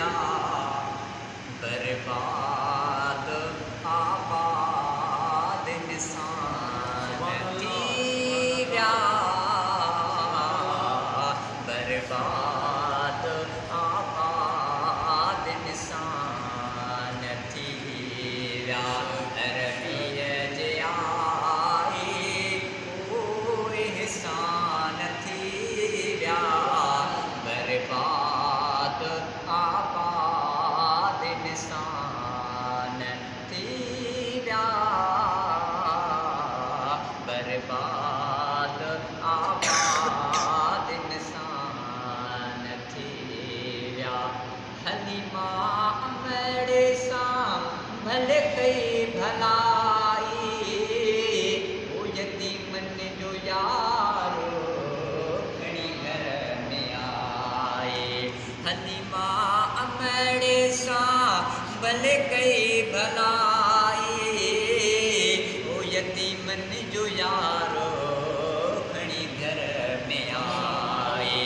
विया बर्बाद आबाद इंसान थी विया बर्बाद आबाद इंसान थी विया अरबीअ जे आई उहो इंसान थी विया बर्बाद आबाद इंसान थी विया बर्बाद आबाद इंसान थी विया हलीमा अमड़े सां भले कई भलाई ओ यतीमन जो यारो खणी घर में आए हलीमा अमड़े सां भले कई भलाई ओ यतीमन जो यारो खणी घर में आए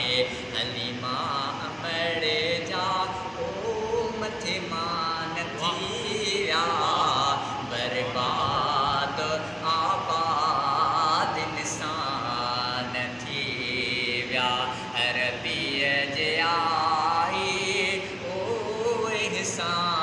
हलीमा अमड़े जा ओ मथे मान थी विया बर्बाद आबाद इंसान थी विया अरबीअ जे आई ओ इंसान